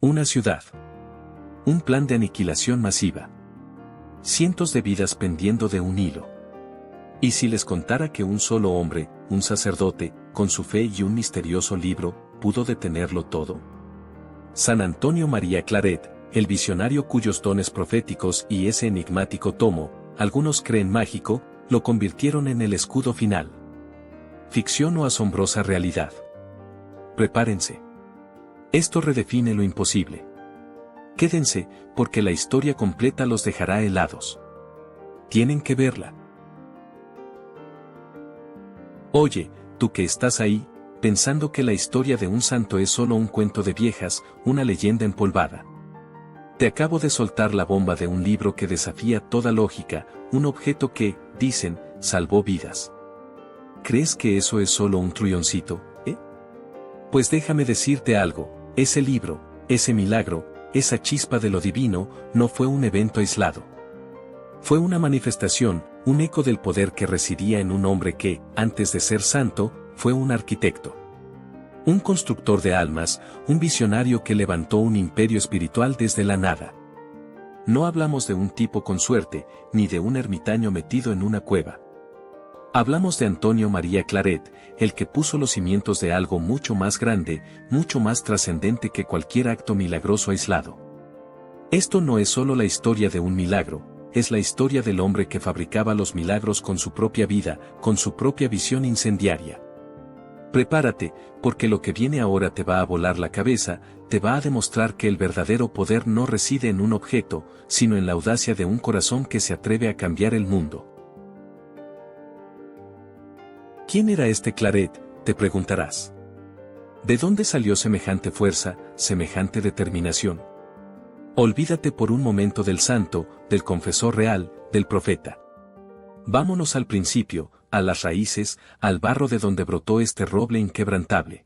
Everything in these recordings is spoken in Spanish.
Una ciudad. Un plan de aniquilación masiva. Cientos de vidas pendiendo de un hilo. ¿Y si les contara que un solo hombre, un sacerdote, con su fe y un misterioso libro, pudo detenerlo todo? San Antonio María Claret, el visionario cuyos dones proféticos y ese enigmático tomo, algunos creen mágico, lo convirtieron en el escudo final. Ficción o asombrosa realidad. Prepárense. Esto redefine lo imposible. Quédense, porque la historia completa los dejará helados. Tienen que verla. Oye, tú que estás ahí, pensando que la historia de un santo es solo un cuento de viejas, una leyenda empolvada. Te acabo de soltar la bomba de un libro que desafía toda lógica, un objeto que, dicen, salvó vidas. ¿Crees que eso es solo un trulloncito, Pues déjame decirte algo, ese libro, ese milagro, esa chispa de lo divino, no fue un evento aislado. Fue una manifestación, un eco del poder que residía en un hombre que, antes de ser santo, fue un arquitecto. Un constructor de almas, un visionario que levantó un imperio espiritual desde la nada. No hablamos de un tipo con suerte, ni de un ermitaño metido en una cueva. Hablamos de Antonio María Claret, el que puso los cimientos de algo mucho más grande, mucho más trascendente que cualquier acto milagroso aislado. Esto no es solo la historia de un milagro, es la historia del hombre que fabricaba los milagros con su propia vida, con su propia visión incendiaria. Prepárate, porque lo que viene ahora te va a volar la cabeza, te va a demostrar que el verdadero poder no reside en un objeto, sino en la audacia de un corazón que se atreve a cambiar el mundo. ¿Quién era este Claret?, te preguntarás. ¿De dónde salió semejante fuerza, semejante determinación? Olvídate por un momento del santo, del confesor real, del profeta. Vámonos al principio, a las raíces, al barro de donde brotó este roble inquebrantable.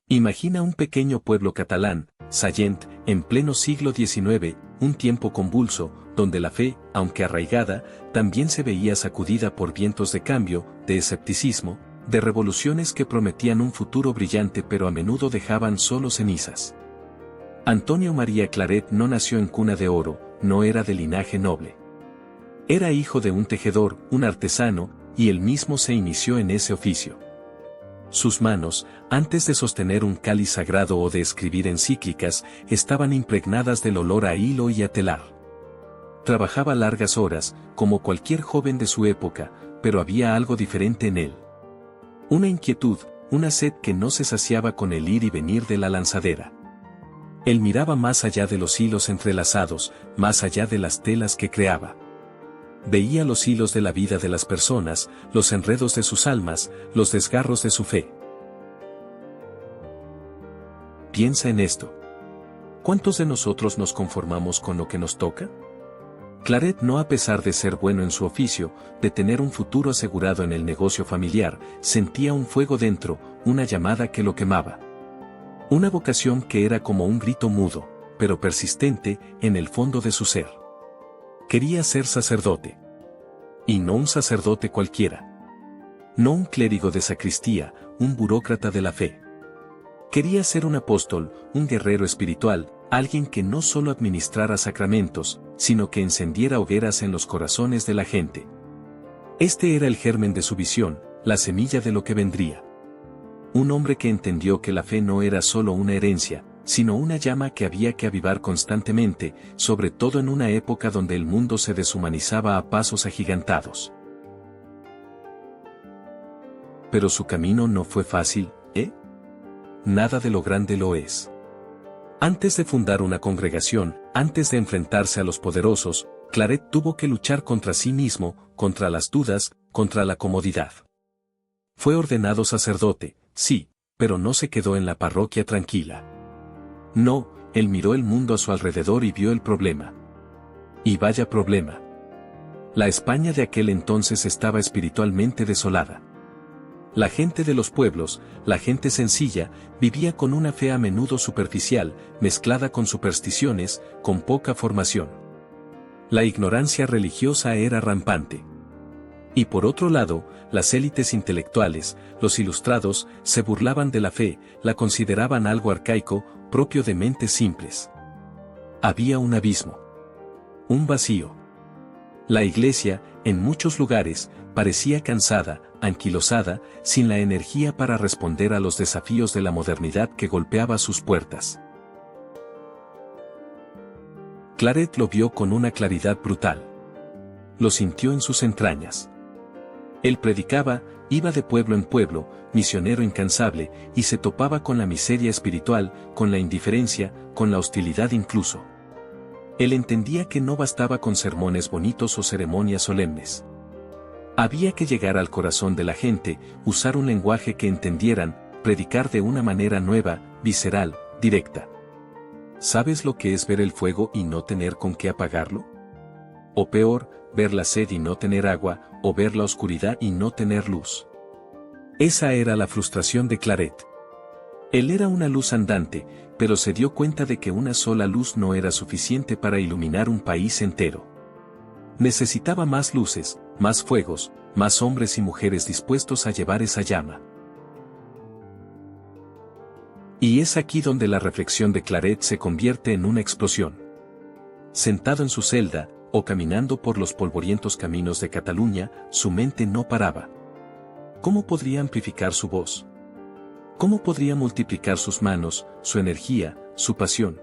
Imagina un pequeño pueblo catalán, Sallent, en pleno siglo XIX, un tiempo convulso, donde la fe, aunque arraigada, también se veía sacudida por vientos de cambio, de escepticismo, de revoluciones que prometían un futuro brillante pero a menudo dejaban solo cenizas. Antonio María Claret no nació en cuna de oro, no era de linaje noble. Era hijo de un tejedor, un artesano, y él mismo se inició en ese oficio. Sus manos, antes de sostener un cáliz sagrado o de escribir encíclicas, estaban impregnadas del olor a hilo y a telar. Trabajaba largas horas, como cualquier joven de su época, pero había algo diferente en él. Una inquietud, una sed que no se saciaba con el ir y venir de la lanzadera. Él miraba más allá de los hilos entrelazados, más allá de las telas que creaba. Veía los hilos de la vida de las personas, los enredos de sus almas, los desgarros de su fe. Piensa en esto. ¿Cuántos de nosotros nos conformamos con lo que nos toca? Claret, no a pesar de ser bueno en su oficio, de tener un futuro asegurado en el negocio familiar, sentía un fuego dentro, una llamada que lo quemaba. Una vocación que era como un grito mudo, pero persistente, en el fondo de su ser. Quería ser sacerdote. Y no un sacerdote cualquiera. No un clérigo de sacristía, un burócrata de la fe. Quería ser un apóstol, un guerrero espiritual, alguien que no solo administrara sacramentos, sino que encendiera hogueras en los corazones de la gente. Este era el germen de su visión, la semilla de lo que vendría. Un hombre que entendió que la fe no era solo una herencia, sino una llama que había que avivar constantemente, sobre todo en una época donde el mundo se deshumanizaba a pasos agigantados. Pero su camino no fue fácil, Nada de lo grande lo es. Antes de fundar una congregación, antes de enfrentarse a los poderosos, Claret tuvo que luchar contra sí mismo, contra las dudas, contra la comodidad. Fue ordenado sacerdote, sí, pero no se quedó en la parroquia tranquila. No, él miró el mundo a su alrededor y vio el problema. Y vaya problema. La España de aquel entonces estaba espiritualmente desolada. La gente de los pueblos, la gente sencilla, vivía con una fe a menudo superficial, mezclada con supersticiones, con poca formación. La ignorancia religiosa era rampante. Y por otro lado, las élites intelectuales, los ilustrados, se burlaban de la fe, la consideraban algo arcaico, propio de mentes simples. Había un abismo. Un vacío. La iglesia, en muchos lugares, parecía cansada, anquilosada, sin la energía para responder a los desafíos de la modernidad que golpeaba sus puertas. Claret lo vio con una claridad brutal. Lo sintió en sus entrañas. Él predicaba, iba de pueblo en pueblo, misionero incansable, y se topaba con la miseria espiritual, con la indiferencia, con la hostilidad incluso. Él entendía que no bastaba con sermones bonitos o ceremonias solemnes. Había que llegar al corazón de la gente, usar un lenguaje que entendieran, predicar de una manera nueva, visceral, directa. ¿Sabes lo que es ver el fuego y no tener con qué apagarlo? O peor, ver la sed y no tener agua, o ver la oscuridad y no tener luz. Esa era la frustración de Claret. Él era una luz andante, pero se dio cuenta de que una sola luz no era suficiente para iluminar un país entero. Necesitaba más luces, más fuegos, más hombres y mujeres dispuestos a llevar esa llama. Y es aquí donde la reflexión de Claret se convierte en una explosión. Sentado en su celda, o caminando por los polvorientos caminos de Cataluña, su mente no paraba. ¿Cómo podría amplificar su voz? ¿Cómo podría multiplicar sus manos, su energía, su pasión?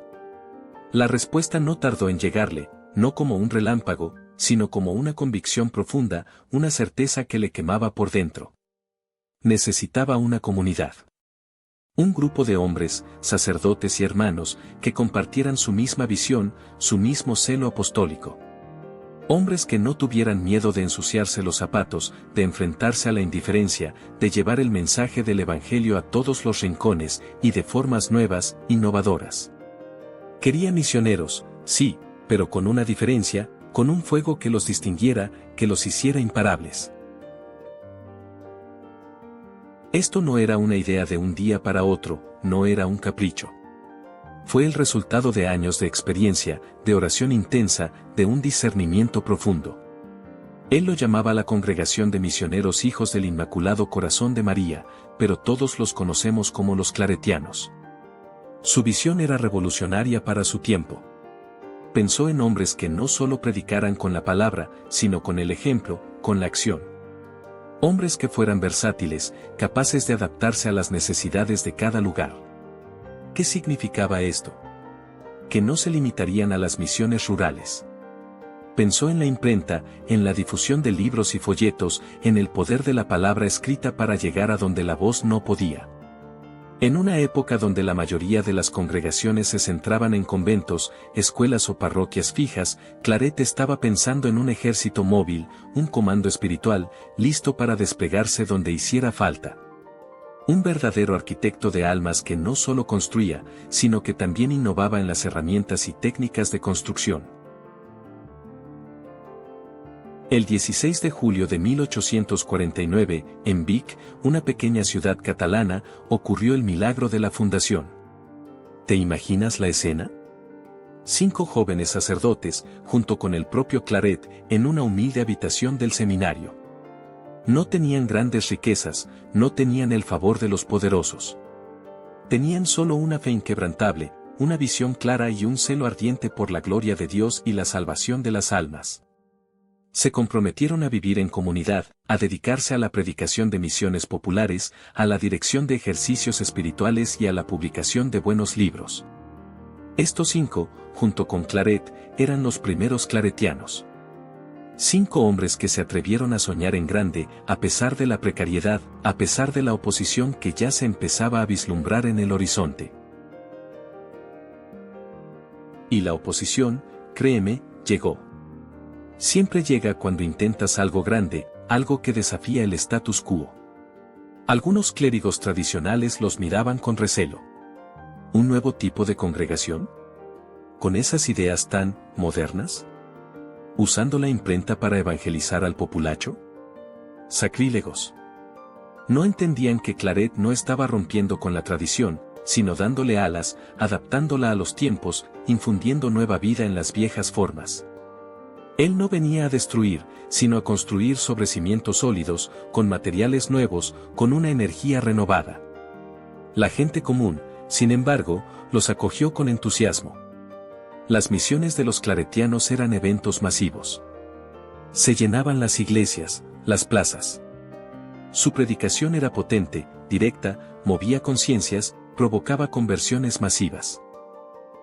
La respuesta no tardó en llegarle, no como un relámpago, sino como una convicción profunda, una certeza que le quemaba por dentro. Necesitaba una comunidad. Un grupo de hombres, sacerdotes y hermanos, que compartieran su misma visión, su mismo celo apostólico. Hombres que no tuvieran miedo de ensuciarse los zapatos, de enfrentarse a la indiferencia, de llevar el mensaje del Evangelio a todos los rincones, y de formas nuevas, innovadoras. Quería misioneros, sí, pero con una diferencia, con un fuego que los distinguiera, que los hiciera imparables. Esto no era una idea de un día para otro, no era un capricho. Fue el resultado de años de experiencia, de oración intensa, de un discernimiento profundo. Él lo llamaba la Congregación de Misioneros Hijos del Inmaculado Corazón de María, pero todos los conocemos como los claretianos. Su visión era revolucionaria para su tiempo. Pensó en hombres que no solo predicaran con la palabra, sino con el ejemplo, con la acción. Hombres que fueran versátiles, capaces de adaptarse a las necesidades de cada lugar. ¿Qué significaba esto? Que no se limitarían a las misiones rurales. Pensó en la imprenta, en la difusión de libros y folletos, en el poder de la palabra escrita para llegar a donde la voz no podía. En una época donde la mayoría de las congregaciones se centraban en conventos, escuelas o parroquias fijas, Claret estaba pensando en un ejército móvil, un comando espiritual, listo para desplegarse donde hiciera falta. Un verdadero arquitecto de almas que no solo construía, sino que también innovaba en las herramientas y técnicas de construcción. El 16 de julio de 1849, en Vic, una pequeña ciudad catalana, ocurrió el milagro de la fundación. ¿Te imaginas la escena? 5 jóvenes sacerdotes, junto con el propio Claret, en una humilde habitación del seminario. No tenían grandes riquezas, no tenían el favor de los poderosos. Tenían solo una fe inquebrantable, una visión clara y un celo ardiente por la gloria de Dios y la salvación de las almas. Se comprometieron a vivir en comunidad, a dedicarse a la predicación de misiones populares, a la dirección de ejercicios espirituales y a la publicación de buenos libros. Estos 5, junto con Claret, eran los primeros claretianos. 5 hombres que se atrevieron a soñar en grande, a pesar de la precariedad, a pesar de la oposición que ya se empezaba a vislumbrar en el horizonte. Y la oposición, créeme, llegó. Siempre llega cuando intentas algo grande, algo que desafía el status quo. Algunos clérigos tradicionales los miraban con recelo. ¿Un nuevo tipo de congregación? ¿Con esas ideas tan modernas? ¿Usando la imprenta para evangelizar al populacho? Sacrílegos. No entendían que Claret no estaba rompiendo con la tradición, sino dándole alas, adaptándola a los tiempos, infundiendo nueva vida en las viejas formas. Él no venía a destruir, sino a construir sobre cimientos sólidos, con materiales nuevos, con una energía renovada. La gente común, Sin embargo, los acogió con entusiasmo. Las misiones de los claretianos eran eventos masivos. Se llenaban las iglesias, las plazas. Su predicación era potente, directa, movía conciencias, provocaba conversiones masivas.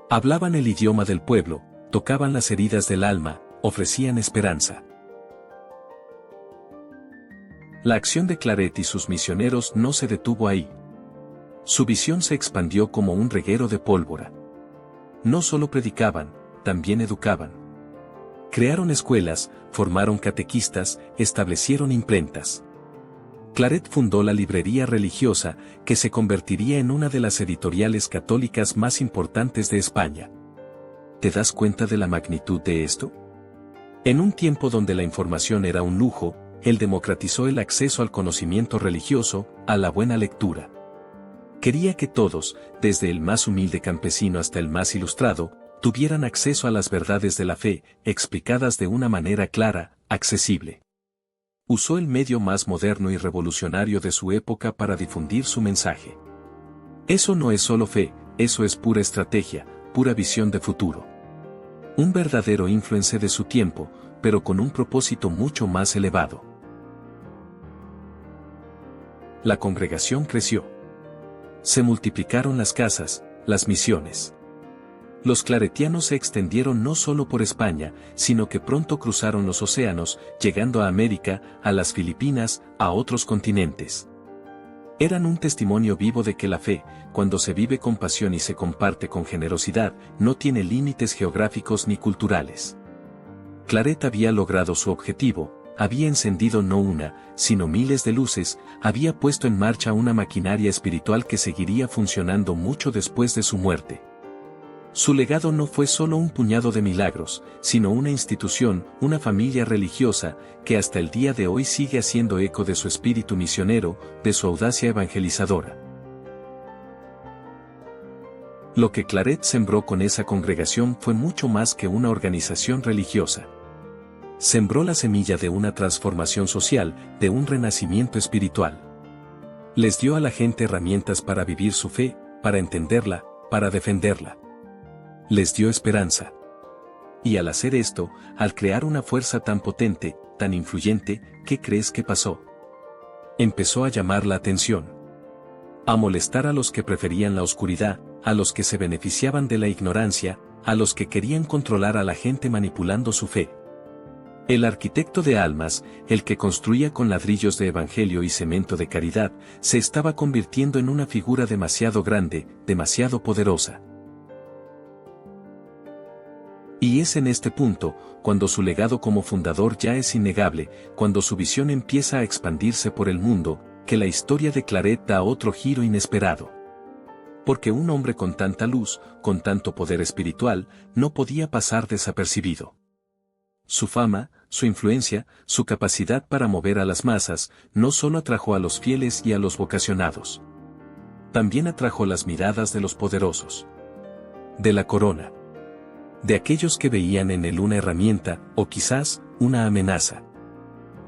Hablaban el idioma del pueblo, tocaban las heridas del alma, ofrecían esperanza. La acción de Claret y sus misioneros no se detuvo ahí. Su visión se expandió como un reguero de pólvora. No solo predicaban, también educaban. Crearon escuelas, formaron catequistas, establecieron imprentas. Claret fundó la librería religiosa, que se convertiría en una de las editoriales católicas más importantes de España. ¿Te das cuenta de la magnitud de esto? En un tiempo donde la información era un lujo, él democratizó el acceso al conocimiento religioso, a la buena lectura. Quería que todos, desde el más humilde campesino hasta el más ilustrado, tuvieran acceso a las verdades de la fe, explicadas de una manera clara, accesible. Usó el medio más moderno y revolucionario de su época para difundir su mensaje. Eso no es solo fe, eso es pura estrategia, pura visión de futuro. Un verdadero influencer de su tiempo, pero con un propósito mucho más elevado. La congregación creció. Se multiplicaron las casas, las misiones. Los claretianos se extendieron no solo por España, sino que pronto cruzaron los océanos, llegando a América, a las Filipinas, a otros continentes. Eran un testimonio vivo de que la fe, cuando se vive con pasión y se comparte con generosidad, no tiene límites geográficos ni culturales. Claret había logrado su objetivo, había encendido no una, sino miles de luces, había puesto en marcha una maquinaria espiritual que seguiría funcionando mucho después de su muerte. Su legado no fue solo un puñado de milagros, sino una institución, una familia religiosa, que hasta el día de hoy sigue haciendo eco de su espíritu misionero, de su audacia evangelizadora. Lo que Claret sembró con esa congregación fue mucho más que una organización religiosa. Sembró la semilla de una transformación social, de un renacimiento espiritual. Les dio a la gente herramientas para vivir su fe, para entenderla, para defenderla. Les dio esperanza. Y al hacer esto, al crear una fuerza tan potente, tan influyente, ¿qué crees que pasó? Empezó a llamar la atención. A molestar a los que preferían la oscuridad, a los que se beneficiaban de la ignorancia, a los que querían controlar a la gente manipulando su fe. El arquitecto de almas, el que construía con ladrillos de evangelio y cemento de caridad, se estaba convirtiendo en una figura demasiado grande, demasiado poderosa. Y es en este punto, cuando su legado como fundador ya es innegable, cuando su visión empieza a expandirse por el mundo, que la historia de Claret da otro giro inesperado. Porque un hombre con tanta luz, con tanto poder espiritual, no podía pasar desapercibido. Su fama, su influencia, su capacidad para mover a las masas, no solo atrajo a los fieles y a los vocacionados. También atrajo las miradas de los poderosos. De la corona. De aquellos que veían en él una herramienta, o quizás, una amenaza.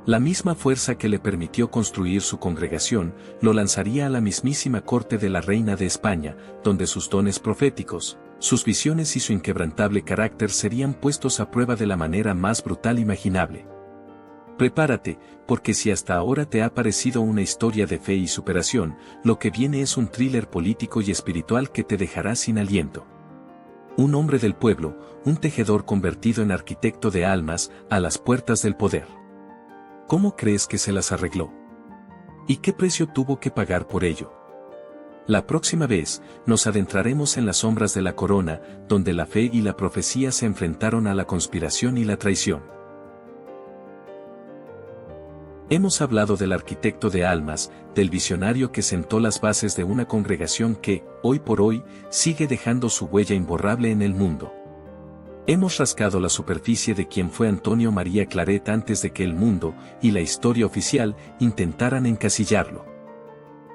La misma fuerza que le permitió construir su congregación, lo lanzaría a la mismísima corte de la reina de España, donde sus dones proféticos, sus visiones y su inquebrantable carácter serían puestos a prueba de la manera más brutal imaginable. Prepárate, porque si hasta ahora te ha parecido una historia de fe y superación, lo que viene es un thriller político y espiritual que te dejará sin aliento. Un hombre del pueblo, un tejedor convertido en arquitecto de almas, a las puertas del poder. ¿Cómo crees que se las arregló? ¿Y qué precio tuvo que pagar por ello? La próxima vez, nos adentraremos en las sombras de la corona, donde la fe y la profecía se enfrentaron a la conspiración y la traición. Hemos hablado del arquitecto de almas, del visionario que sentó las bases de una congregación que, hoy por hoy, sigue dejando su huella imborrable en el mundo. Hemos rascado la superficie de quien fue Antonio María Claret antes de que el mundo, y la historia oficial, intentaran encasillarlo.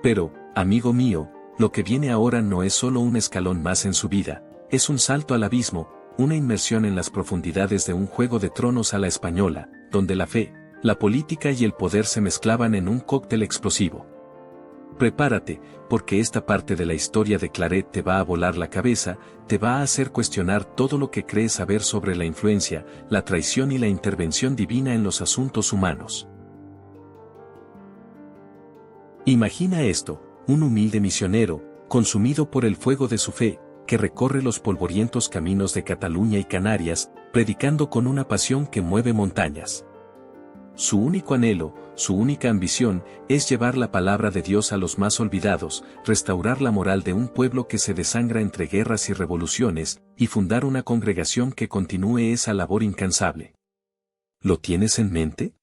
Pero, amigo mío, lo que viene ahora no es solo un escalón más en su vida, es un salto al abismo, una inmersión en las profundidades de un Juego de Tronos a la española, donde la fe, la política y el poder se mezclaban en un cóctel explosivo. Prepárate, porque esta parte de la historia de Claret te va a volar la cabeza, te va a hacer cuestionar todo lo que crees saber sobre la influencia, la traición y la intervención divina en los asuntos humanos. Imagina esto, un humilde misionero, consumido por el fuego de su fe, que recorre los polvorientos caminos de Cataluña y Canarias, predicando con una pasión que mueve montañas. Su único anhelo, su única ambición, es llevar la palabra de Dios a los más olvidados, restaurar la moral de un pueblo que se desangra entre guerras y revoluciones, y fundar una congregación que continúe esa labor incansable. ¿Lo tienes en mente?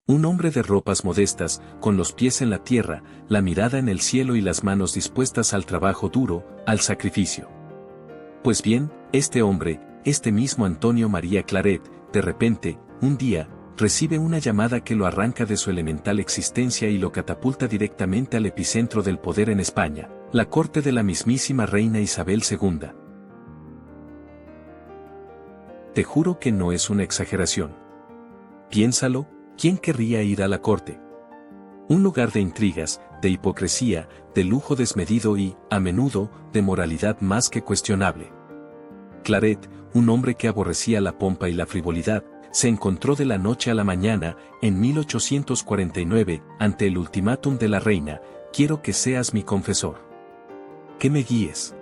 Un hombre de ropas modestas, con los pies en la tierra, la mirada en el cielo y las manos dispuestas al trabajo duro, al sacrificio. Pues bien, este hombre, este mismo Antonio María Claret, de repente, un día, recibe una llamada que lo arranca de su elemental existencia y lo catapulta directamente al epicentro del poder en España, la corte de la mismísima reina Isabel II. Te juro que no es una exageración. Piénsalo, ¿quién querría ir a la corte? Un lugar de intrigas, de hipocresía, de lujo desmedido y, a menudo, de moralidad más que cuestionable. Claret, un hombre que aborrecía la pompa y la frivolidad, se encontró de la noche a la mañana, en 1849, ante el ultimátum de la reina: quiero que seas mi confesor. Que me guíes.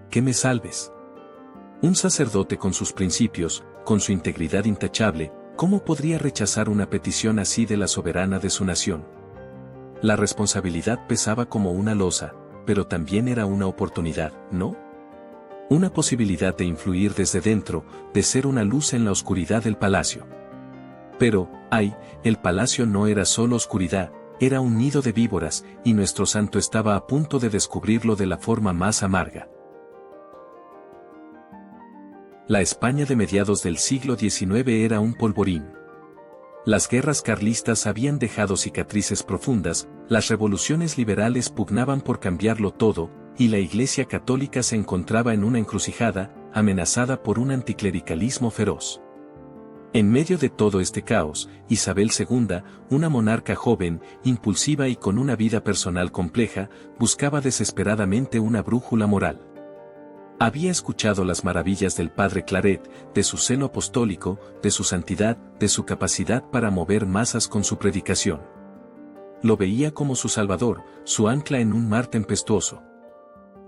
Que me salves. Un sacerdote con sus principios, con su integridad intachable, ¿cómo podría rechazar una petición así de la soberana de su nación? La responsabilidad pesaba como una losa, pero también era una oportunidad, ¿no? Una posibilidad de influir desde dentro, de ser una luz en la oscuridad del palacio. Pero, ay, el palacio no era solo oscuridad, era un nido de víboras, y nuestro santo estaba a punto de descubrirlo de la forma más amarga. La España de mediados del siglo XIX era un polvorín. Las guerras carlistas habían dejado cicatrices profundas, las revoluciones liberales pugnaban por cambiarlo todo, y la Iglesia católica se encontraba en una encrucijada, amenazada por un anticlericalismo feroz. En medio de todo este caos, Isabel II, una monarca joven, impulsiva y con una vida personal compleja, buscaba desesperadamente una brújula moral. Había escuchado las maravillas del padre Claret, de su celo apostólico, de su santidad, de su capacidad para mover masas con su predicación. Lo veía como su salvador, su ancla en un mar tempestuoso.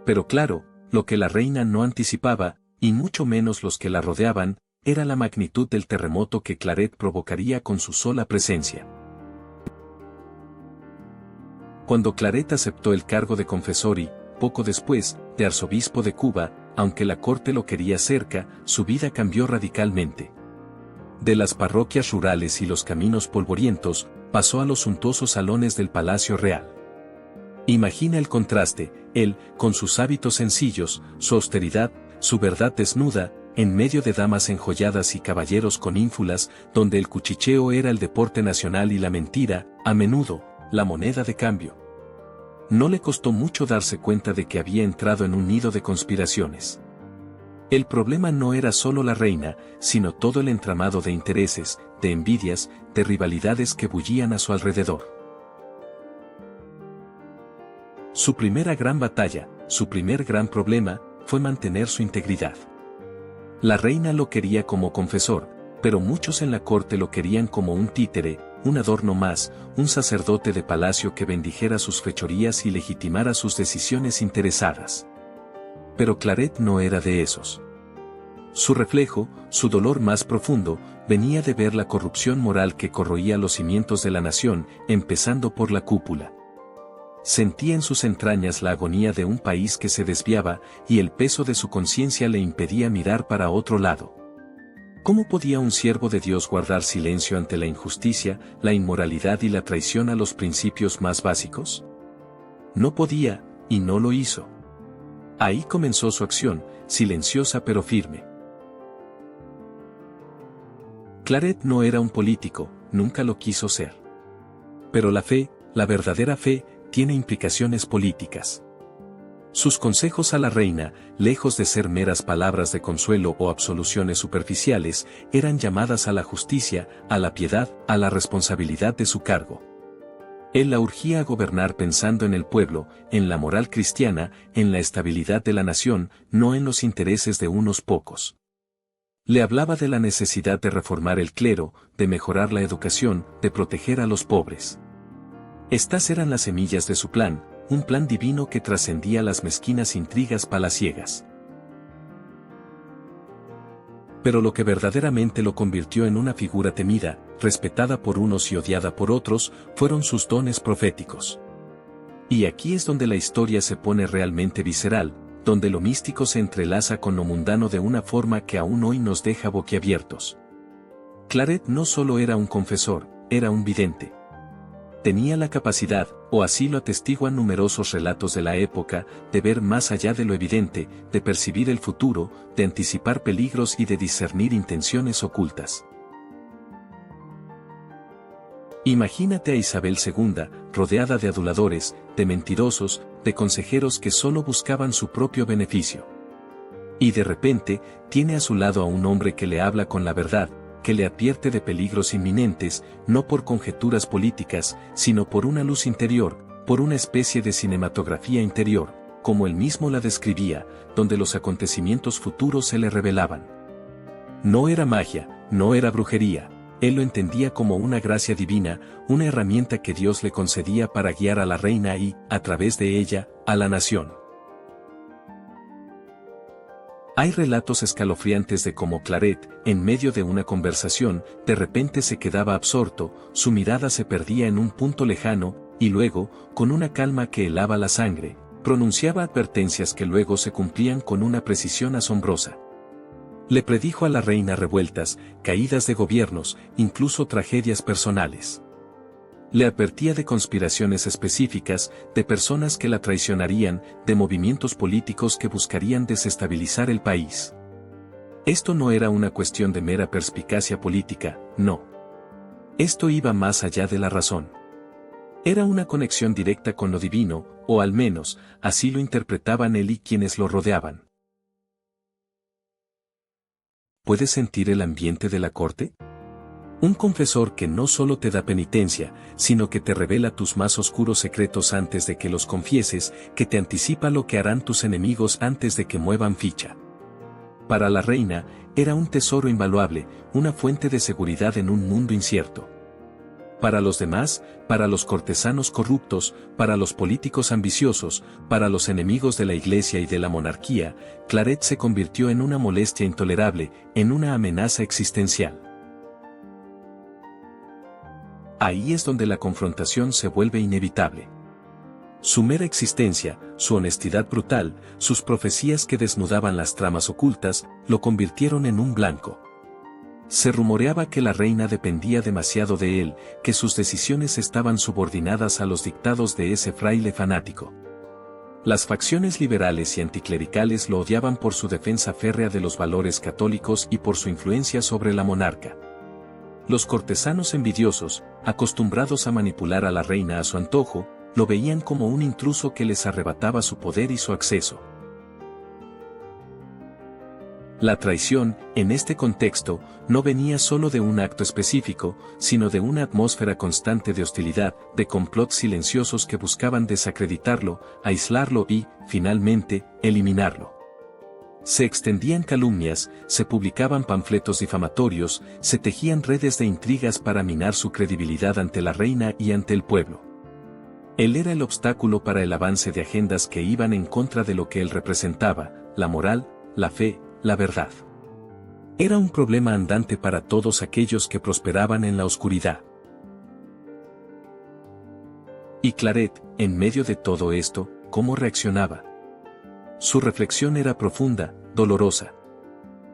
Pero claro, lo que la reina no anticipaba, y mucho menos los que la rodeaban, era la magnitud del terremoto que Claret provocaría con su sola presencia. Cuando Claret aceptó el cargo de confesor y, poco después, de arzobispo de Cuba, aunque la corte lo quería cerca, su vida cambió radicalmente. De las parroquias rurales y los caminos polvorientos, pasó a los suntuosos salones del Palacio Real. Imagina el contraste, él, con sus hábitos sencillos, su austeridad, su verdad desnuda, en medio de damas enjolladas y caballeros con ínfulas, donde el cuchicheo era el deporte nacional y la mentira, a menudo, la moneda de cambio. No le costó mucho darse cuenta de que había entrado en un nido de conspiraciones. El problema no era solo la reina, sino todo el entramado de intereses, de envidias, de rivalidades que bullían a su alrededor. Su primera gran batalla, su primer gran problema, fue mantener su integridad. La reina lo quería como confesor, pero muchos en la corte lo querían como un títere, un adorno más, un sacerdote de palacio que bendijera sus fechorías y legitimara sus decisiones interesadas. Pero Claret no era de esos. Su reflejo, su dolor más profundo, venía de ver la corrupción moral que corroía los cimientos de la nación, empezando por la cúpula. Sentía en sus entrañas la agonía de un país que se desviaba, y el peso de su conciencia le impedía mirar para otro lado. ¿Cómo podía un siervo de Dios guardar silencio ante la injusticia, la inmoralidad y la traición a los principios más básicos? No podía, y no lo hizo. Ahí comenzó su acción, silenciosa pero firme. Claret no era un político, nunca lo quiso ser. Pero la fe, la verdadera fe, tiene implicaciones políticas. Sus consejos a la reina, lejos de ser meras palabras de consuelo o absoluciones superficiales, eran llamadas a la justicia, a la piedad, a la responsabilidad de su cargo. Él la urgía a gobernar pensando en el pueblo, en la moral cristiana, en la estabilidad de la nación, no en los intereses de unos pocos. Le hablaba de la necesidad de reformar el clero, de mejorar la educación, de proteger a los pobres. Estas eran las semillas de su plan, un plan divino que trascendía las mezquinas intrigas palaciegas. Pero lo que verdaderamente lo convirtió en una figura temida, respetada por unos y odiada por otros, fueron sus dones proféticos. Y aquí es donde la historia se pone realmente visceral, donde lo místico se entrelaza con lo mundano de una forma que aún hoy nos deja boquiabiertos. Claret no solo era un confesor, era un vidente. Tenía la capacidad, o así lo atestiguan numerosos relatos de la época, de ver más allá de lo evidente, de percibir el futuro, de anticipar peligros y de discernir intenciones ocultas. Imagínate a Isabel II, rodeada de aduladores, de mentirosos, de consejeros que solo buscaban su propio beneficio. Y de repente, tiene a su lado a un hombre que le habla con la verdad, que le advierte de peligros inminentes, no por conjeturas políticas, sino por una luz interior, por una especie de cinematografía interior, como él mismo la describía, donde los acontecimientos futuros se le revelaban. No era magia, no era brujería, él lo entendía como una gracia divina, una herramienta que Dios le concedía para guiar a la reina y, a través de ella, a la nación. Hay relatos escalofriantes de cómo Claret, en medio de una conversación, de repente se quedaba absorto, su mirada se perdía en un punto lejano, y luego, con una calma que helaba la sangre, pronunciaba advertencias que luego se cumplían con una precisión asombrosa. Le predijo a la reina revueltas, caídas de gobiernos, incluso tragedias personales. Le advertía de conspiraciones específicas, de personas que la traicionarían, de movimientos políticos que buscarían desestabilizar el país. Esto no era una cuestión de mera perspicacia política, no. Esto iba más allá de la razón. Era una conexión directa con lo divino, o al menos, así lo interpretaban él y quienes lo rodeaban. ¿Puedes sentir el ambiente de la corte? Un confesor que no solo te da penitencia, sino que te revela tus más oscuros secretos antes de que los confieses, que te anticipa lo que harán tus enemigos antes de que muevan ficha. Para la reina, era un tesoro invaluable, una fuente de seguridad en un mundo incierto. Para los demás, para los cortesanos corruptos, para los políticos ambiciosos, para los enemigos de la Iglesia y de la monarquía, Claret se convirtió en una molestia intolerable, en una amenaza existencial. Ahí es donde la confrontación se vuelve inevitable. Su mera existencia, su honestidad brutal, sus profecías que desnudaban las tramas ocultas, lo convirtieron en un blanco. Se rumoreaba que la reina dependía demasiado de él, que sus decisiones estaban subordinadas a los dictados de ese fraile fanático. Las facciones liberales y anticlericales lo odiaban por su defensa férrea de los valores católicos y por su influencia sobre la monarca. Los cortesanos envidiosos, acostumbrados a manipular a la reina a su antojo, lo veían como un intruso que les arrebataba su poder y su acceso. La traición, en este contexto, no venía solo de un acto específico, sino de una atmósfera constante de hostilidad, de complots silenciosos que buscaban desacreditarlo, aislarlo y, finalmente, eliminarlo. Se extendían calumnias, se publicaban panfletos difamatorios, se tejían redes de intrigas para minar su credibilidad ante la reina y ante el pueblo. Él era el obstáculo para el avance de agendas que iban en contra de lo que él representaba, la moral, la fe, la verdad. Era un problema andante para todos aquellos que prosperaban en la oscuridad. Y Claret, en medio de todo esto, ¿cómo reaccionaba? Su reflexión era profunda, dolorosa.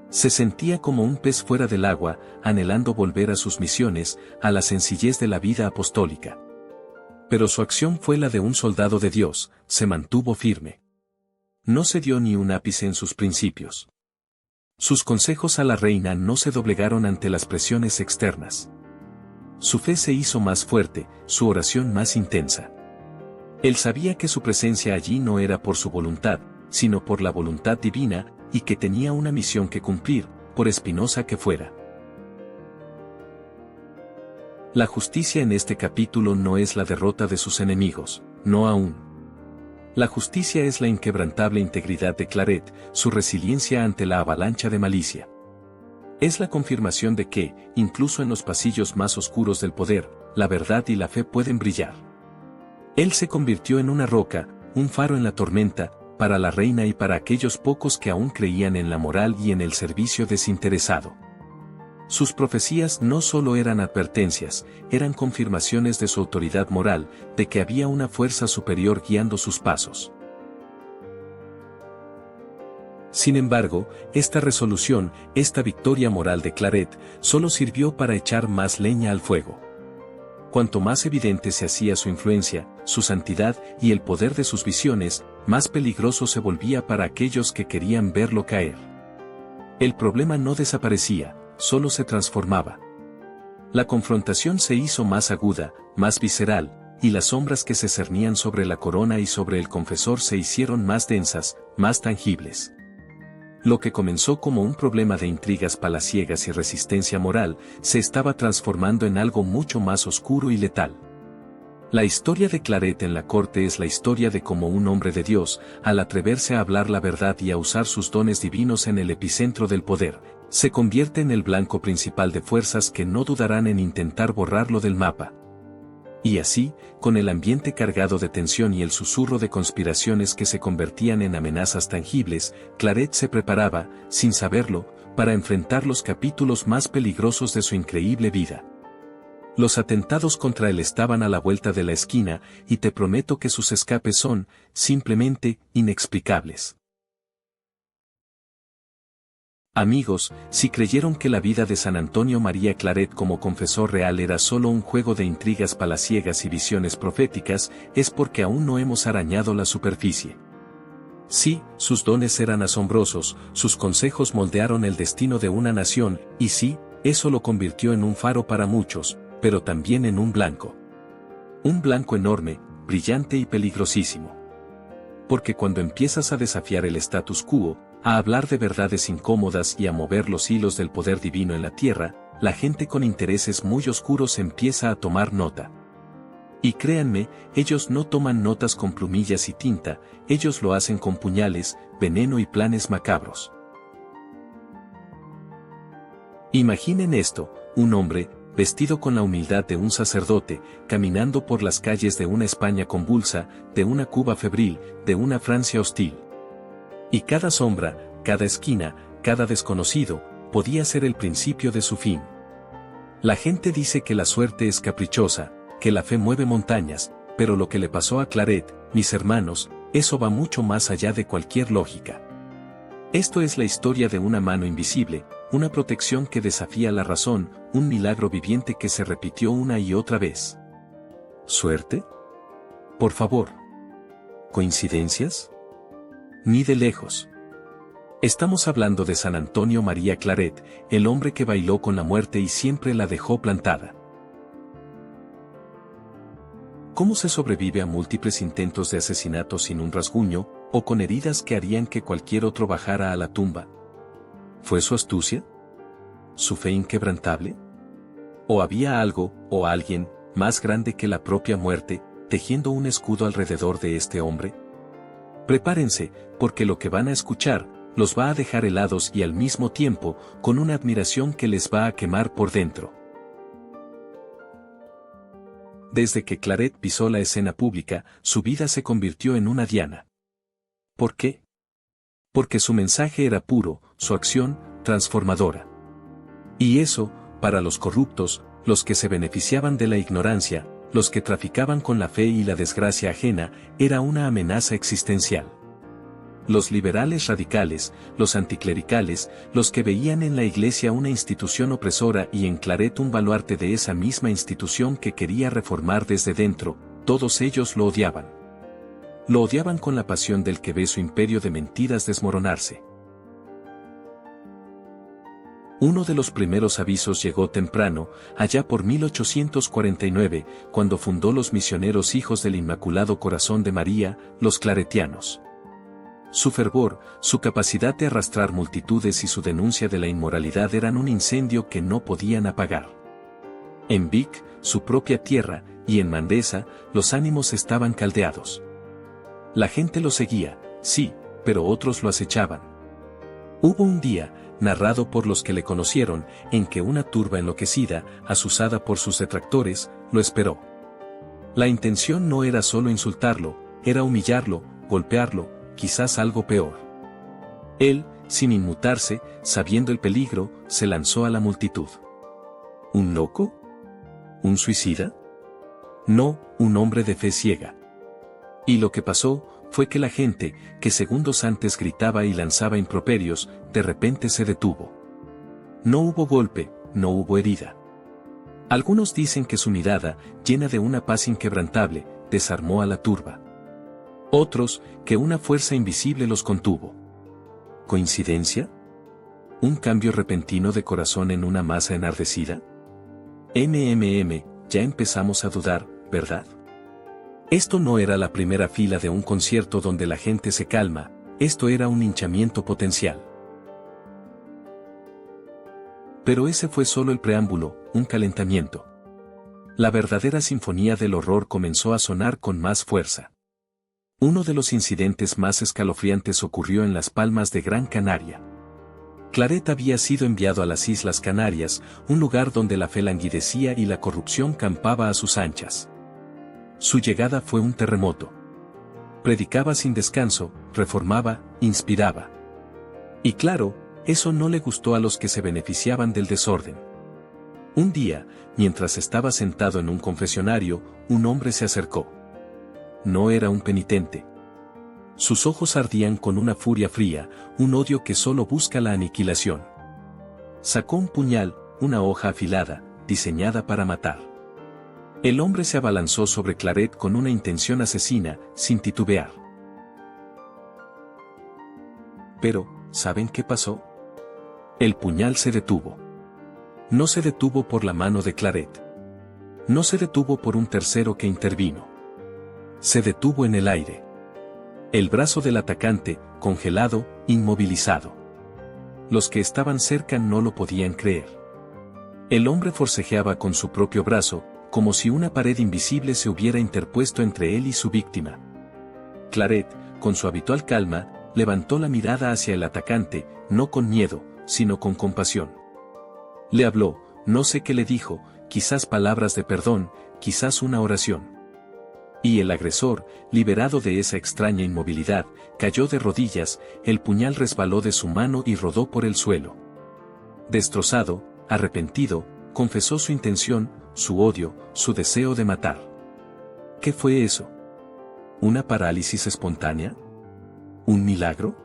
Se sentía como un pez fuera del agua, anhelando volver a sus misiones, a la sencillez de la vida apostólica. Pero su acción fue la de un soldado de Dios, se mantuvo firme. No cedió ni un ápice en sus principios. Sus consejos a la reina no se doblegaron ante las presiones externas. Su fe se hizo más fuerte, su oración más intensa. Él sabía que su presencia allí no era por su voluntad, sino por la voluntad divina, y que tenía una misión que cumplir, por espinosa que fuera. La justicia en este capítulo no es la derrota de sus enemigos, no aún. La justicia es la inquebrantable integridad de Claret, su resiliencia ante la avalancha de malicia. Es la confirmación de que, incluso en los pasillos más oscuros del poder, la verdad y la fe pueden brillar. Él se convirtió en una roca, un faro en la tormenta, para la reina y para aquellos pocos que aún creían en la moral y en el servicio desinteresado. Sus profecías no solo eran advertencias, eran confirmaciones de su autoridad moral, de que había una fuerza superior guiando sus pasos. Sin embargo, esta resolución, esta victoria moral de Claret, solo sirvió para echar más leña al fuego. Cuanto más evidente se hacía su influencia, su santidad y el poder de sus visiones, más peligroso se volvía para aquellos que querían verlo caer. El problema no desaparecía, solo se transformaba. La confrontación se hizo más aguda, más visceral, y las sombras que se cernían sobre la corona y sobre el confesor se hicieron más densas, más tangibles. Lo que comenzó como un problema de intrigas palaciegas y resistencia moral, se estaba transformando en algo mucho más oscuro y letal. La historia de Claret en la corte es la historia de cómo un hombre de Dios, al atreverse a hablar la verdad y a usar sus dones divinos en el epicentro del poder, se convierte en el blanco principal de fuerzas que no dudarán en intentar borrarlo del mapa. Y así, con el ambiente cargado de tensión y el susurro de conspiraciones que se convertían en amenazas tangibles, Claret se preparaba, sin saberlo, para enfrentar los capítulos más peligrosos de su increíble vida. Los atentados contra él estaban a la vuelta de la esquina, y te prometo que sus escapes son, simplemente, inexplicables. Amigos, si creyeron que la vida de San Antonio María Claret como confesor real era solo un juego de intrigas palaciegas y visiones proféticas, es porque aún no hemos arañado la superficie. Sí, sus dones eran asombrosos, sus consejos moldearon el destino de una nación, y sí, eso lo convirtió en un faro para muchos, pero también en un blanco. Un blanco enorme, brillante y peligrosísimo. Porque cuando empiezas a desafiar el status quo, a hablar de verdades incómodas y a mover los hilos del poder divino en la tierra, la gente con intereses muy oscuros empieza a tomar nota. Y créanme, ellos no toman notas con plumillas y tinta, ellos lo hacen con puñales, veneno y planes macabros. Imaginen esto, un hombre, vestido con la humildad de un sacerdote, caminando por las calles de una España convulsa, de una Cuba febril, de una Francia hostil. Y cada sombra, cada esquina, cada desconocido, podía ser el principio de su fin. La gente dice que la suerte es caprichosa, que la fe mueve montañas, pero lo que le pasó a Claret, mis hermanos, eso va mucho más allá de cualquier lógica. Esto es la historia de una mano invisible, una protección que desafía la razón, un milagro viviente que se repitió una y otra vez. ¿Suerte? Por favor. ¿Coincidencias? Ni de lejos. Estamos hablando de San Antonio María Claret, el hombre que bailó con la muerte y siempre la dejó plantada. ¿Cómo se sobrevive a múltiples intentos de asesinato sin un rasguño, o con heridas que harían que cualquier otro bajara a la tumba? ¿Fue su astucia? ¿Su fe inquebrantable? ¿O había algo, o alguien, más grande que la propia muerte, tejiendo un escudo alrededor de este hombre? Prepárense, porque lo que van a escuchar, los va a dejar helados y al mismo tiempo, con una admiración que les va a quemar por dentro. Desde que Claret pisó la escena pública, su vida se convirtió en una diana. ¿Por qué? Porque su mensaje era puro, su acción, transformadora. Y eso, para los corruptos, los que se beneficiaban de la ignorancia, los que traficaban con la fe y la desgracia ajena, era una amenaza existencial. Los liberales radicales, los anticlericales, los que veían en la Iglesia una institución opresora y en Claret un baluarte de esa misma institución que quería reformar desde dentro, todos ellos lo odiaban. Lo odiaban con la pasión del que ve su imperio de mentiras desmoronarse. Uno de los primeros avisos llegó temprano, allá por 1849, cuando fundó los misioneros Hijos del Inmaculado Corazón de María, los claretianos. Su fervor, su capacidad de arrastrar multitudes y su denuncia de la inmoralidad eran un incendio que no podían apagar. En Vic, su propia tierra, y en Mandesa, los ánimos estaban caldeados. La gente lo seguía, sí, pero otros lo acechaban. Hubo un día, narrado por los que le conocieron, en que una turba enloquecida, azuzada por sus detractores, lo esperó. La intención no era solo insultarlo, era humillarlo, golpearlo, quizás algo peor. Él, sin inmutarse, sabiendo el peligro, se lanzó a la multitud. ¿Un loco? ¿Un suicida? No, un hombre de fe ciega. Y lo que pasó, fue que la gente, que segundos antes gritaba y lanzaba improperios, de repente se detuvo. No hubo golpe, no hubo herida. Algunos dicen que su mirada, llena de una paz inquebrantable, desarmó a la turba. Otros, que una fuerza invisible los contuvo. ¿Coincidencia? ¿Un cambio repentino de corazón en una masa enardecida? Ya empezamos a dudar, ¿verdad? Esto no era la primera fila de un concierto donde la gente se calma, esto era un hinchamiento potencial. Pero ese fue solo el preámbulo, un calentamiento. La verdadera sinfonía del horror comenzó a sonar con más fuerza. Uno de los incidentes más escalofriantes ocurrió en las Palmas de Gran Canaria. Claret había sido enviado a las Islas Canarias, un lugar donde la fe languidecía y la corrupción campaba a sus anchas. Su llegada fue un terremoto. Predicaba sin descanso, reformaba, inspiraba. Y claro, eso no le gustó a los que se beneficiaban del desorden. Un día, mientras estaba sentado en un confesionario, un hombre se acercó. No era un penitente. Sus ojos ardían con una furia fría, un odio que solo busca la aniquilación. Sacó un puñal, una hoja afilada, diseñada para matar. El hombre se abalanzó sobre Claret con una intención asesina, sin titubear. Pero, ¿saben qué pasó? El puñal se detuvo. No se detuvo por la mano de Claret. No se detuvo por un tercero que intervino. Se detuvo en el aire. El brazo del atacante, congelado, inmovilizado. Los que estaban cerca no lo podían creer. El hombre forcejeaba con su propio brazo, como si una pared invisible se hubiera interpuesto entre él y su víctima. Claret, con su habitual calma, levantó la mirada hacia el atacante, no con miedo, sino con compasión. Le habló, no sé qué le dijo, quizás palabras de perdón, quizás una oración. Y el agresor, liberado de esa extraña inmovilidad, cayó de rodillas, el puñal resbaló de su mano y rodó por el suelo. Destrozado, arrepentido, confesó su intención, su odio, su deseo de matar. ¿Qué fue eso? ¿Una parálisis espontánea? ¿Un milagro?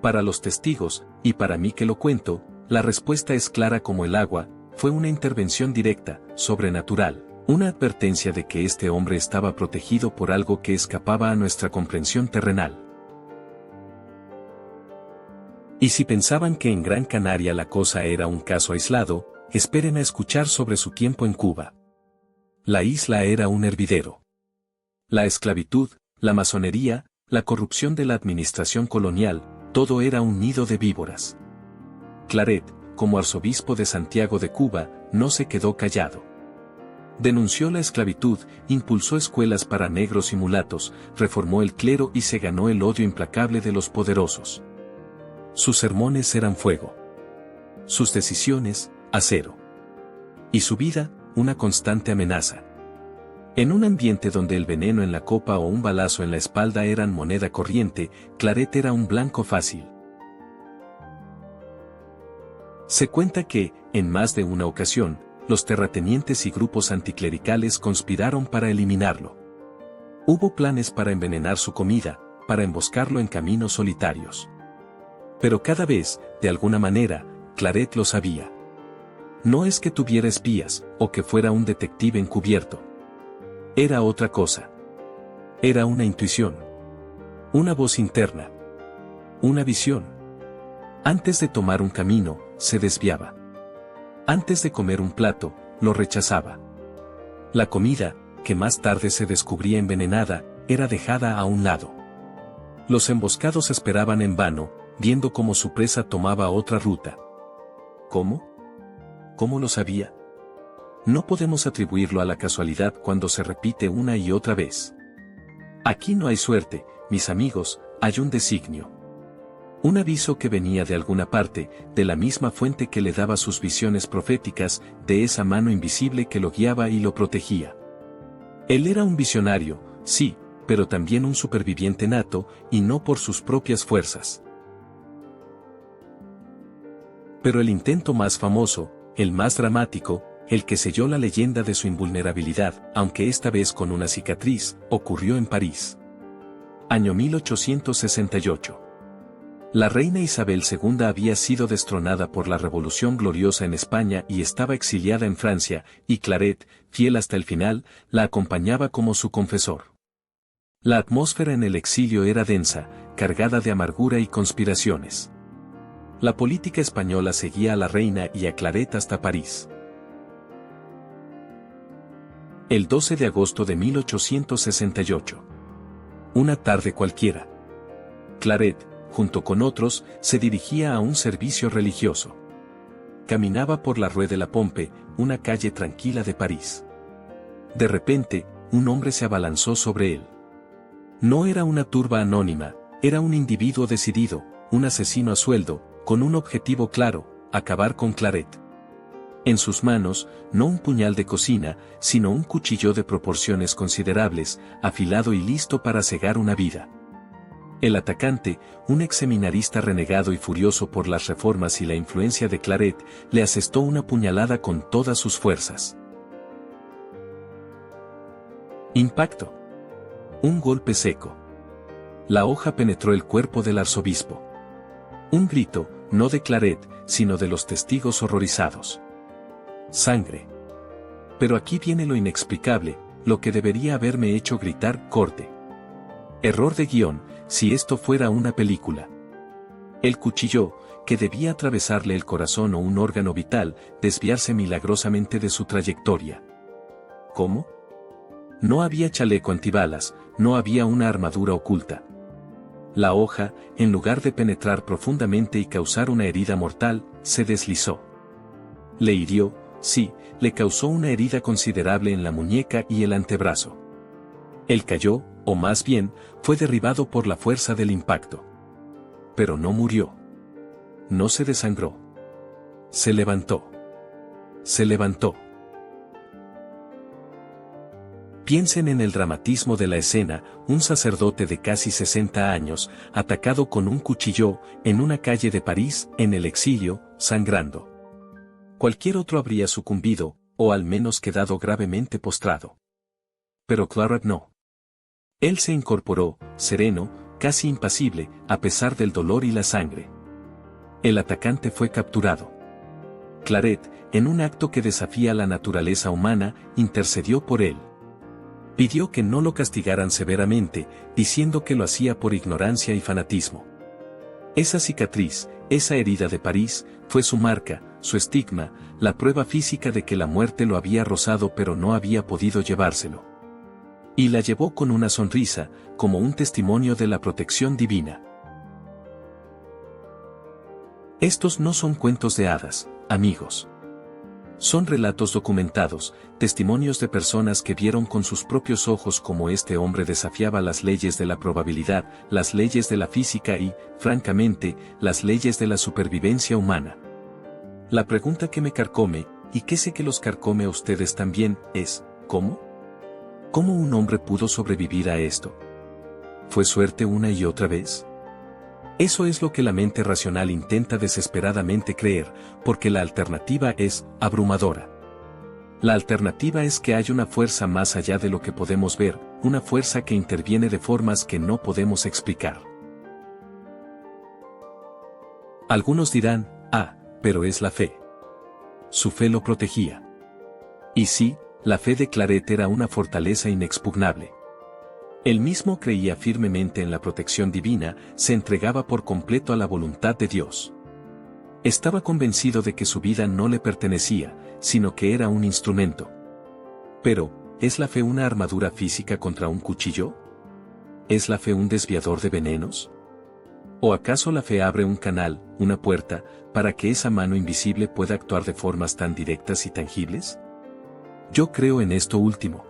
Para los testigos, y para mí que lo cuento, la respuesta es clara como el agua, fue una intervención directa, sobrenatural, una advertencia de que este hombre estaba protegido por algo que escapaba a nuestra comprensión terrenal. Y si pensaban que en Gran Canaria la cosa era un caso aislado, esperen a escuchar sobre su tiempo en Cuba. La isla era un hervidero. La esclavitud, la masonería, la corrupción de la administración colonial, todo era un nido de víboras. Claret, como arzobispo de Santiago de Cuba, no se quedó callado. Denunció la esclavitud, impulsó escuelas para negros y mulatos, reformó el clero y se ganó el odio implacable de los poderosos. Sus sermones eran fuego. Sus decisiones, acero. Y su vida, una constante amenaza. En un ambiente donde el veneno en la copa o un balazo en la espalda eran moneda corriente, Claret era un blanco fácil. Se cuenta que, en más de una ocasión, los terratenientes y grupos anticlericales conspiraron para eliminarlo. Hubo planes para envenenar su comida, para emboscarlo en caminos solitarios. Pero cada vez, de alguna manera, Claret lo sabía. No es que tuviera espías, o que fuera un detective encubierto. Era otra cosa. Era una intuición. Una voz interna. Una visión. Antes de tomar un camino, se desviaba. Antes de comer un plato, lo rechazaba. La comida, que más tarde se descubría envenenada, era dejada a un lado. Los emboscados esperaban en vano, viendo cómo su presa tomaba otra ruta. ¿Cómo? ¿Cómo lo sabía? No podemos atribuirlo a la casualidad cuando se repite una y otra vez. Aquí no hay suerte, mis amigos, hay un designio. Un aviso que venía de alguna parte, de la misma fuente que le daba sus visiones proféticas, de esa mano invisible que lo guiaba y lo protegía. Él era un visionario, sí, pero también un superviviente nato, y no por sus propias fuerzas. Pero el intento más famoso, el más dramático, el que selló la leyenda de su invulnerabilidad, aunque esta vez con una cicatriz, ocurrió en París. Año 1868. La reina Isabel II había sido destronada por la Revolución Gloriosa en España y estaba exiliada en Francia, y Claret, fiel hasta el final, la acompañaba como su confesor. La atmósfera en el exilio era densa, cargada de amargura y conspiraciones. La política española seguía a la reina y a Claret hasta París. El 12 de agosto de 1868. Una tarde cualquiera. Claret, junto con otros, se dirigía a un servicio religioso. Caminaba por la Rue de la Pompe, una calle tranquila de París. De repente, un hombre se abalanzó sobre él. No era una turba anónima, era un individuo decidido, un asesino a sueldo, con un objetivo claro, acabar con Claret. En sus manos, no un puñal de cocina, sino un cuchillo de proporciones considerables, afilado y listo para cegar una vida. El atacante, un exseminarista renegado y furioso por las reformas y la influencia de Claret, le asestó una puñalada con todas sus fuerzas. Impacto. Un golpe seco. La hoja penetró el cuerpo del arzobispo. Un grito, no de Claret, sino de los testigos horrorizados. Sangre. Pero aquí viene lo inexplicable, lo que debería haberme hecho gritar corte. Error de guión, si esto fuera una película. El cuchillo, que debía atravesarle el corazón o un órgano vital, desviarse milagrosamente de su trayectoria. ¿Cómo? No había chaleco antibalas, no había una armadura oculta. La hoja, en lugar de penetrar profundamente y causar una herida mortal, se deslizó. Le hirió, sí, le causó una herida considerable en la muñeca y el antebrazo. Él cayó, o más bien, fue derribado por la fuerza del impacto. Pero no murió. No se desangró. Se levantó. Se levantó. Piensen en el dramatismo de la escena, un sacerdote de casi 60 años, atacado con un cuchillo, en una calle de París, en el exilio, sangrando. Cualquier otro habría sucumbido, o al menos quedado gravemente postrado. Pero Claret no. Él se incorporó, sereno, casi impasible, a pesar del dolor y la sangre. El atacante fue capturado. Claret, en un acto que desafía la naturaleza humana, intercedió por él. Pidió que no lo castigaran severamente, diciendo que lo hacía por ignorancia y fanatismo. Esa cicatriz, esa herida de París, fue su marca, su estigma, la prueba física de que la muerte lo había rozado pero no había podido llevárselo. Y la llevó con una sonrisa, como un testimonio de la protección divina. Estos no son cuentos de hadas, amigos. Son relatos documentados, testimonios de personas que vieron con sus propios ojos cómo este hombre desafiaba las leyes de la probabilidad, las leyes de la física y, francamente, las leyes de la supervivencia humana. La pregunta que me carcome, y que sé que los carcome a ustedes también, es, ¿cómo? ¿Cómo un hombre pudo sobrevivir a esto? ¿Fue suerte una y otra vez? Eso es lo que la mente racional intenta desesperadamente creer, porque la alternativa es abrumadora. La alternativa es que hay una fuerza más allá de lo que podemos ver, una fuerza que interviene de formas que no podemos explicar. Algunos dirán, pero es la fe. Su fe lo protegía. Y sí, la fe de Claret era una fortaleza inexpugnable. Él mismo creía firmemente en la protección divina, se entregaba por completo a la voluntad de Dios. Estaba convencido de que su vida no le pertenecía, sino que era un instrumento. Pero, ¿es la fe una armadura física contra un cuchillo? ¿Es la fe un desviador de venenos? ¿O acaso la fe abre un canal, una puerta, para que esa mano invisible pueda actuar de formas tan directas y tangibles? Yo creo en esto último.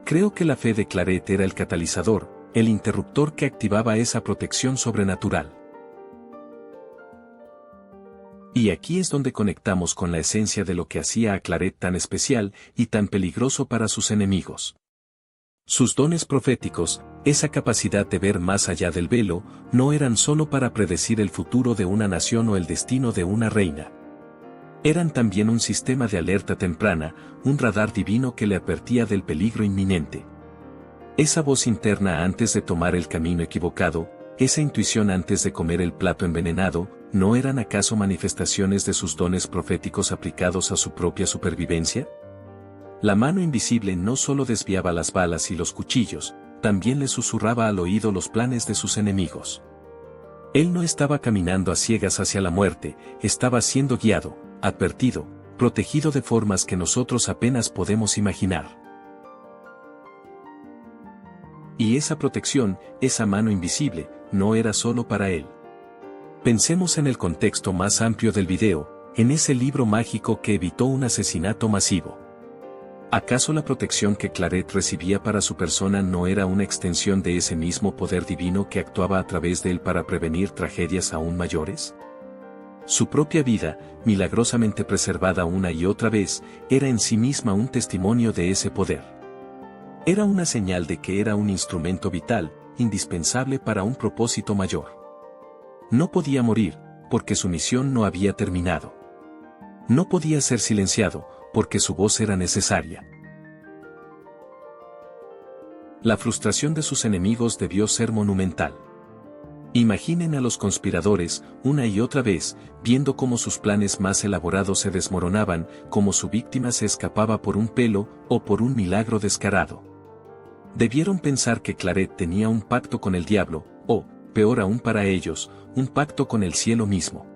Creo que la fe de Claret era el catalizador, el interruptor que activaba esa protección sobrenatural. Y aquí es donde conectamos con la esencia de lo que hacía a Claret tan especial y tan peligroso para sus enemigos. Sus dones proféticos, esa capacidad de ver más allá del velo, no eran solo para predecir el futuro de una nación o el destino de una reina. Eran también un sistema de alerta temprana, un radar divino que le advertía del peligro inminente. Esa voz interna antes de tomar el camino equivocado, esa intuición antes de comer el plato envenenado, ¿no eran acaso manifestaciones de sus dones proféticos aplicados a su propia supervivencia? La mano invisible no solo desviaba las balas y los cuchillos, también le susurraba al oído los planes de sus enemigos. Él no estaba caminando a ciegas hacia la muerte, estaba siendo guiado, advertido, protegido de formas que nosotros apenas podemos imaginar. Y esa protección, esa mano invisible, no era solo para él. Pensemos en el contexto más amplio del video, en ese libro mágico que evitó un asesinato masivo. ¿Acaso la protección que Claret recibía para su persona no era una extensión de ese mismo poder divino que actuaba a través de él para prevenir tragedias aún mayores? Su propia vida, milagrosamente preservada una y otra vez, era en sí misma un testimonio de ese poder. Era una señal de que era un instrumento vital, indispensable para un propósito mayor. No podía morir, porque su misión no había terminado. No podía ser silenciado, porque su voz era necesaria. La frustración de sus enemigos debió ser monumental. Imaginen a los conspiradores, una y otra vez, viendo cómo sus planes más elaborados se desmoronaban, cómo su víctima se escapaba por un pelo o por un milagro descarado. Debieron pensar que Claret tenía un pacto con el diablo, o, peor aún para ellos, un pacto con el cielo mismo.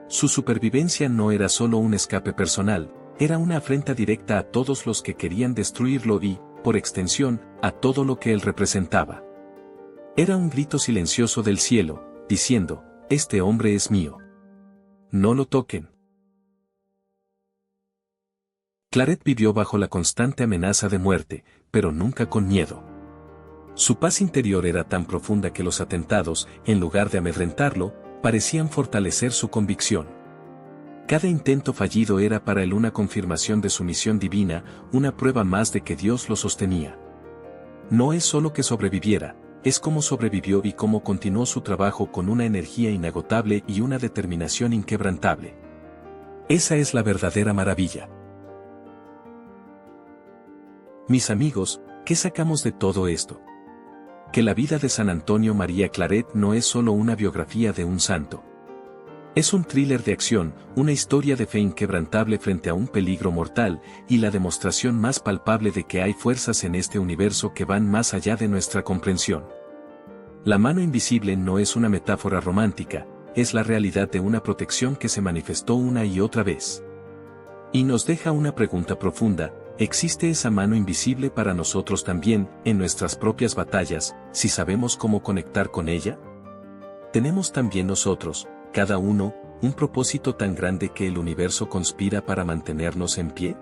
Su supervivencia no era solo un escape personal, era una afrenta directa a todos los que querían destruirlo y, por extensión, a todo lo que él representaba. Era un grito silencioso del cielo, diciendo, este hombre es mío. No lo toquen. Claret vivió bajo la constante amenaza de muerte, pero nunca con miedo. Su paz interior era tan profunda que los atentados, en lugar de amedrentarlo, parecían fortalecer su convicción. Cada intento fallido era para él una confirmación de su misión divina, una prueba más de que Dios lo sostenía. No es solo que sobreviviera, es cómo sobrevivió y cómo continuó su trabajo con una energía inagotable y una determinación inquebrantable. Esa es la verdadera maravilla. Mis amigos, ¿qué sacamos de todo esto? Que la vida de San Antonio María Claret no es solo una biografía de un santo. Es un thriller de acción, una historia de fe inquebrantable frente a un peligro mortal, y la demostración más palpable de que hay fuerzas en este universo que van más allá de nuestra comprensión. La mano invisible no es una metáfora romántica, es la realidad de una protección que se manifestó una y otra vez. Y nos deja una pregunta profunda: ¿existe esa mano invisible para nosotros también, en nuestras propias batallas, si sabemos cómo conectar con ella? ¿Tenemos también nosotros, cada uno, un propósito tan grande que el universo conspira para mantenernos en pie?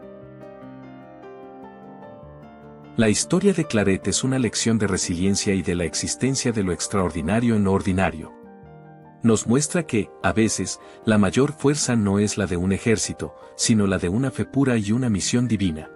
La historia de Claret es una lección de resiliencia y de la existencia de lo extraordinario en lo ordinario. Nos muestra que, a veces, la mayor fuerza no es la de un ejército, sino la de una fe pura y una misión divina.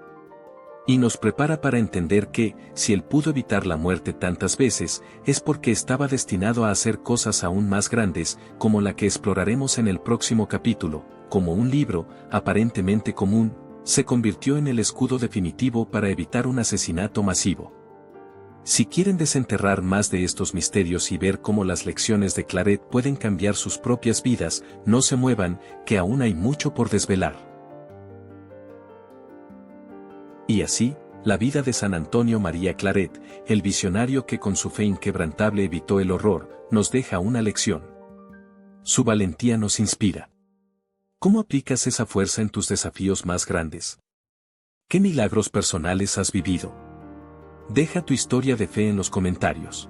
Y nos prepara para entender que, si él pudo evitar la muerte tantas veces, es porque estaba destinado a hacer cosas aún más grandes, como la que exploraremos en el próximo capítulo, como un libro, aparentemente común, se convirtió en el escudo definitivo para evitar un asesinato masivo. Si quieren desenterrar más de estos misterios y ver cómo las lecciones de Claret pueden cambiar sus propias vidas, no se muevan, que aún hay mucho por desvelar. Y así, la vida de San Antonio María Claret, el visionario que con su fe inquebrantable evitó el horror, nos deja una lección. Su valentía nos inspira. ¿Cómo aplicas esa fuerza en tus desafíos más grandes? ¿Qué milagros personales has vivido? Deja tu historia de fe en los comentarios.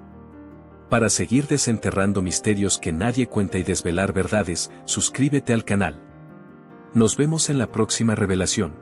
Para seguir desenterrando misterios que nadie cuenta y desvelar verdades, suscríbete al canal. Nos vemos en la próxima revelación.